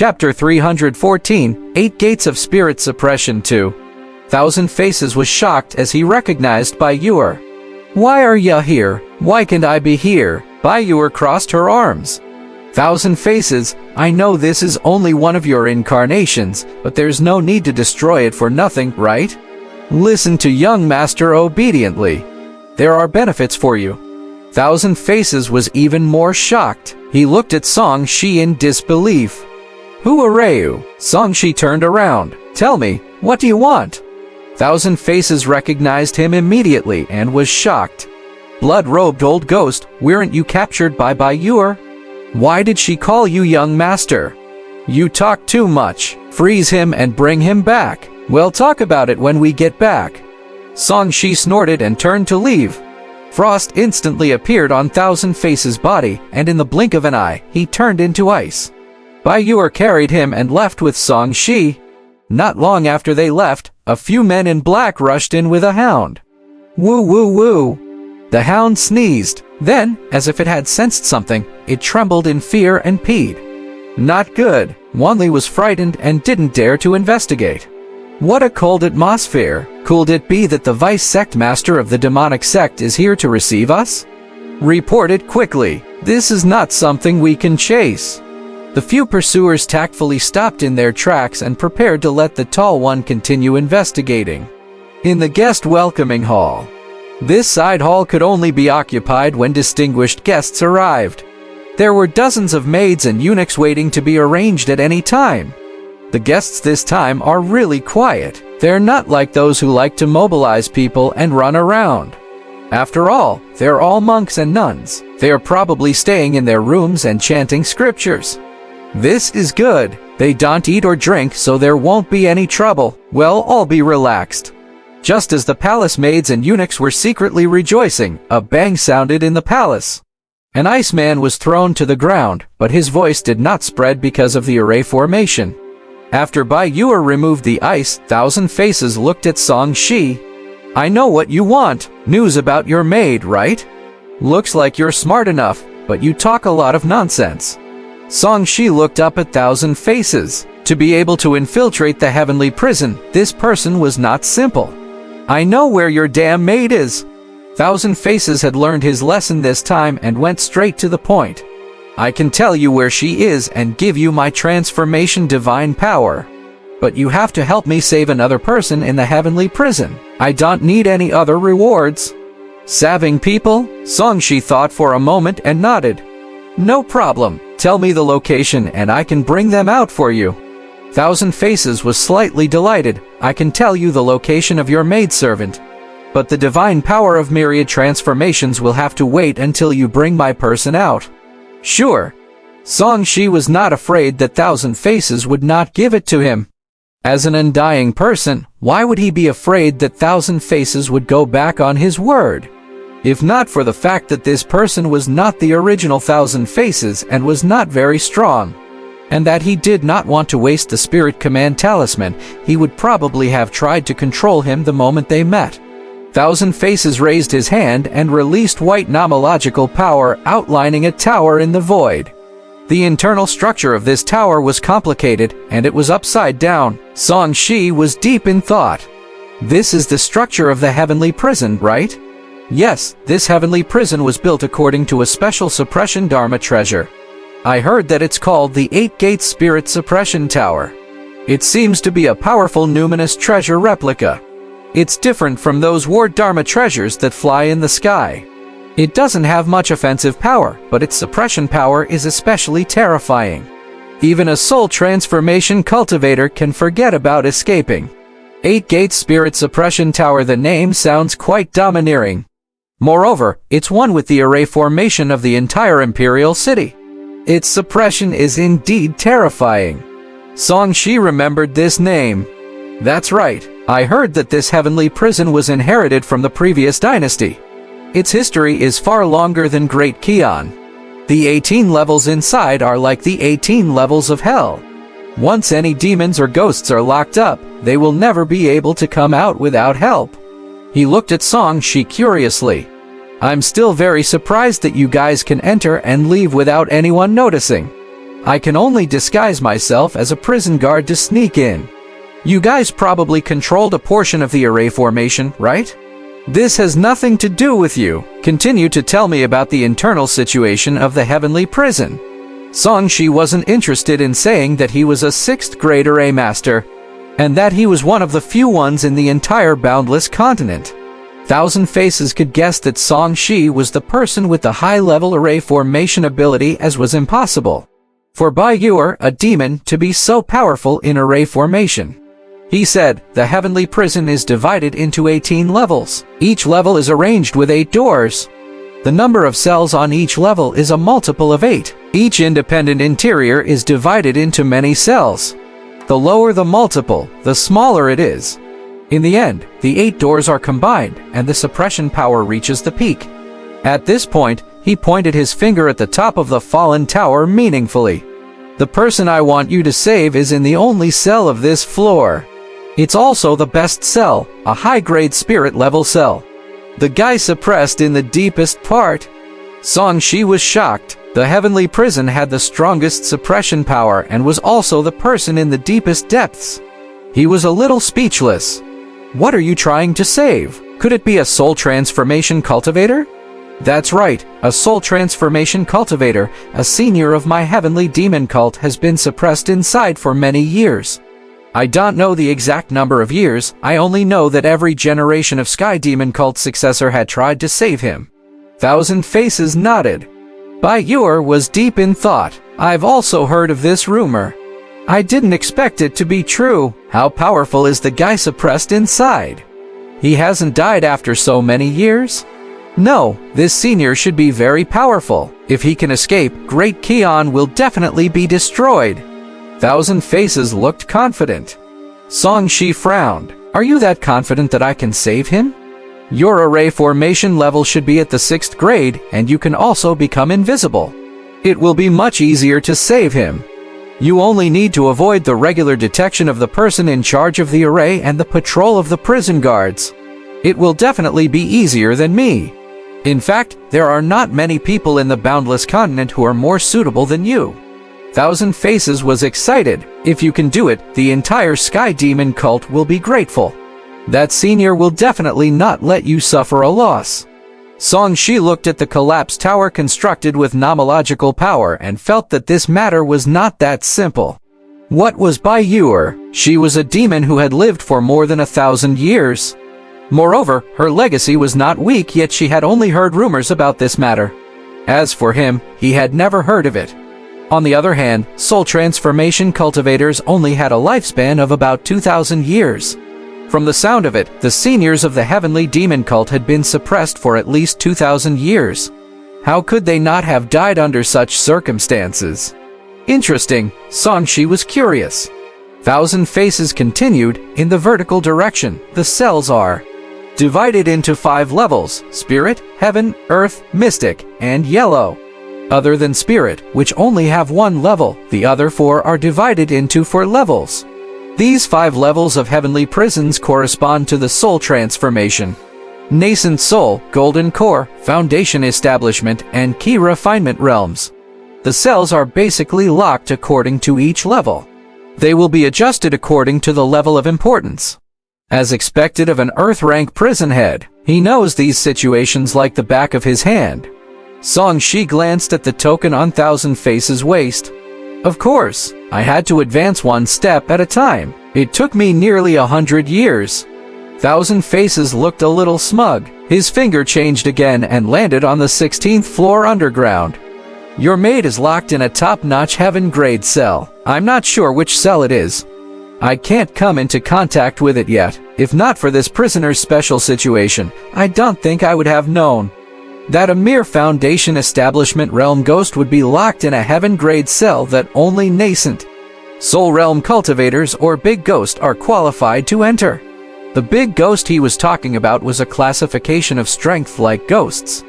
Chapter 314, 8 Gates of Spirit Suppression 2. Thousand Faces was shocked as he recognized Bai Yuer. "Why are ya here? Why can't I be here?" Bai Yuer crossed her arms. "Thousand Faces, I know this is only one of your incarnations, but there's no need to destroy it for nothing, right? Listen to young master obediently. There are benefits for you." Thousand Faces was even more shocked. He looked at Song Shi in disbelief. "Who are you?" Song Shi turned around. "Tell me, what do you want?" Thousand Faces recognized him immediately and was shocked. "Blood-robed old ghost, weren't you captured by Bai Yuer? Why did she call you young master? You talk too much. Freeze him and bring him back. We'll talk about it when we get back." Song Shi snorted and turned to leave. Frost instantly appeared on Thousand Faces' body, and in the blink of an eye, he turned into ice. Bai Yuer carried him and left with Song Shi. Not long after they left, a few men in black rushed in with a hound. "Woo woo woo!" The hound sneezed. Then, as if it had sensed something, it trembled in fear and peed. Not good. Wanli was frightened and didn't dare to investigate. What a cold atmosphere. Could it be that the vice sect master of the demonic sect is here to receive us? Report it quickly. This is not something we can chase. The few pursuers tactfully stopped in their tracks and prepared to let the tall one continue investigating. In the guest welcoming hall. This side hall could only be occupied when distinguished guests arrived. There were dozens of maids and eunuchs waiting to be arranged at any time. The guests this time are really quiet. They're not like those who like to mobilize people and run around. After all, they're all monks and nuns. They are probably staying in their rooms and chanting scriptures. This is good. They don't eat or drink, so there won't be any trouble. We'll all be relaxed. Just as the palace maids and eunuchs were secretly rejoicing, a bang sounded in the palace. An iceman was thrown to the ground, but his voice did not spread because of the array formation. After Bai Yuer removed the ice, Thousand Faces looked at Song Shi. "I know what you want. News about your maid, right? Looks like you're smart enough, but you talk a lot of nonsense." Song Shi looked up at Thousand Faces. To be able to infiltrate the heavenly prison, this person was not simple. "I know where your damn maid is." Thousand Faces had learned his lesson this time and went straight to the point. "I can tell you where she is and give you my transformation divine power. But you have to help me save another person in the heavenly prison. I don't need any other rewards." Saving people? Song Shi thought for a moment and nodded. "No problem. Tell me the location and I can bring them out for you." Thousand Faces was slightly delighted. "I can tell you the location of your maidservant. But the divine power of myriad transformations will have to wait until you bring my person out." "Sure." Song Shi was not afraid that Thousand Faces would not give it to him. As an undying person, why would he be afraid that Thousand Faces would go back on his word? If not for the fact that this person was not the original Thousand Faces and was not very strong, and that he did not want to waste the Spirit Command Talisman, he would probably have tried to control him the moment they met. Thousand Faces raised his hand and released white nomological power, outlining a tower in the void. The internal structure of this tower was complicated, and it was upside down. Song Shi was deep in thought. This is the structure of the heavenly prison, right? Yes, this heavenly prison was built according to a special suppression Dharma treasure. I heard that it's called the 8 Gates Spirit Suppression Tower. It seems to be a powerful numinous treasure replica. It's different from those war Dharma treasures that fly in the sky. It doesn't have much offensive power, but its suppression power is especially terrifying. Even a soul transformation cultivator can forget about escaping. 8 Gates Spirit Suppression Tower. The name sounds quite domineering. Moreover, it's one with the array formation of the entire imperial city. Its suppression is indeed terrifying. Song Shi remembered this name. That's right, I heard that this heavenly prison was inherited from the previous dynasty. Its history is far longer than Great Kion. The 18 levels inside are like the 18 levels of hell. Once any demons or ghosts are locked up, they will never be able to come out without help. He looked at Song Shi curiously. "I'm still very surprised that you guys can enter and leave without anyone noticing. I can only disguise myself as a prison guard to sneak in. You guys probably controlled a portion of the array formation, right? This has nothing to do with you. Continue to tell me about the internal situation of the heavenly prison. Songshi wasn't interested in saying that he was a 6th grade array master, and that he was one of the few ones in the entire boundless continent. Thousand Faces could guess that Songshi was the person with the high-level array formation ability, as was impossible for Bayur, a demon, to be so powerful in array formation. He said, the heavenly prison is divided into 18 levels. Each level is arranged with 8 doors. The number of cells on each level is a multiple of 8. Each independent interior is divided into many cells. The lower the multiple, the smaller it is. In the end, the 8 doors are combined, and the suppression power reaches the peak. At this point, he pointed his finger at the top of the fallen tower meaningfully. The person I want you to save is in the only cell of this floor. It's also the best cell, a high-grade spirit-level cell. The guy suppressed in the deepest part. Songshi was shocked. The heavenly prison had the strongest suppression power and was also the person in the deepest depths. He was a little speechless. What are you trying to save? Could it be a soul transformation cultivator? That's right, a soul transformation cultivator, a senior of my heavenly demon cult, has been suppressed inside for many years. I don't know the exact number of years, I only know that every generation of Sky Demon cult successor had tried to save him. Thousand Faces nodded. Bayur was deep in thought. I've also heard of this rumor. I didn't expect it to be true. How powerful is the guy suppressed inside? He hasn't died after so many years? No, this senior should be very powerful. If he can escape, Great Kion will definitely be destroyed. Thousand Faces looked confident. Songshi frowned. Are you that confident that I can save him? Your array formation level should be at the 6th grade, and you can also become invisible. It will be much easier to save him. You only need to avoid the regular detection of the person in charge of the array and the patrol of the prison guards. It will definitely be easier than me. In fact, there are not many people in the boundless continent who are more suitable than you. Thousand Faces was excited. If you can do it, the entire Sky Demon cult will be grateful. That senior will definitely not let you suffer a loss. Songshi looked at the collapsed tower constructed with nomological power and felt that this matter was not that simple. What was Bayur? She was a demon who had lived for more than 1,000 years. Moreover, her legacy was not weak, yet she had only heard rumors about this matter. As for him, he had never heard of it. On the other hand, soul transformation cultivators only had a lifespan of about 2,000 years. From the sound of it, the seniors of the heavenly demon cult had been suppressed for at least 2,000 years. How could they not have died under such circumstances? Interesting, Songshi was curious. Thousand Faces continued, in the vertical direction, the cells are divided into 5 levels: Spirit, Heaven, Earth, Mystic, and Yellow. Other than Spirit, which only have 1 level, the other 4 are divided into 4 levels. These 5 levels of heavenly prisons correspond to the soul transformation: Nascent Soul, Golden Core, Foundation Establishment, and Key Refinement Realms. The cells are basically locked according to each level. They will be adjusted according to the level of importance. As expected of an Earth-rank prison head, he knows these situations like the back of his hand. Songshi glanced at the token on Thousand Faces' waist. Of course, I had to advance 1 step at a time. It took me nearly 100 years. Thousand Faces looked a little smug. His finger changed again and landed on the 16th floor underground. Your maid is locked in a top-notch heaven-grade cell. I'm not sure which cell it is. I can't come into contact with it yet. If not for this prisoner's special situation, I don't think I would have known that a mere Foundation Establishment Realm ghost would be locked in a heaven-grade cell that only nascent Soul Realm cultivators or Big Ghost are qualified to enter. The Big Ghost he was talking about was a classification of strength like ghosts.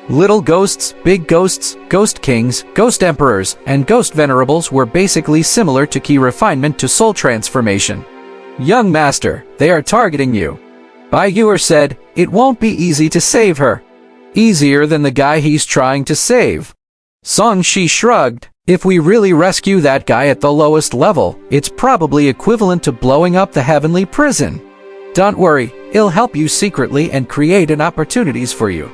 Little ghosts, big ghosts, ghost kings, ghost emperors, and ghost venerables were basically similar to key refinement to soul transformation. Young master, they are targeting you. Bayur said, it won't be easy to save her. Easier than the guy he's trying to save. Songshi shrugged. If we really rescue that guy at the lowest level, it's probably equivalent to blowing up the heavenly prison. Don't worry, it'll help you secretly and create an opportunities for you.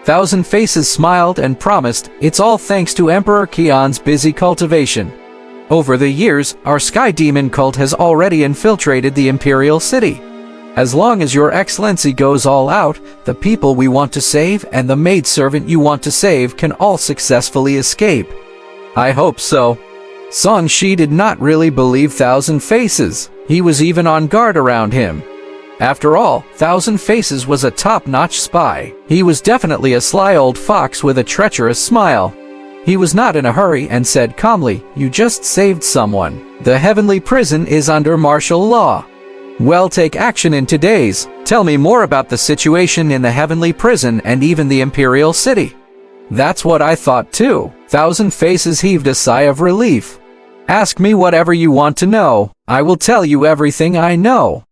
Thousand Faces smiled and promised, it's all thanks to Emperor Kion's busy cultivation. Over the years, our Sky Demon cult has already infiltrated the Imperial City. As long as your excellency goes all out, the people we want to save and the maidservant you want to save can all successfully escape. I hope so. Song Shi did not really believe Thousand Faces. He was even on guard around him. After all, Thousand Faces was a top-notch spy. He was definitely a sly old fox with a treacherous smile. He was not in a hurry and said calmly, "You just saved someone. The heavenly prison is under martial law. Well, take action in today's. Tell me more about the situation in the heavenly prison and even the Imperial City." That's what I thought too. Thousand Faces heaved a sigh of relief. Ask me whatever you want to know. I will tell you everything I know.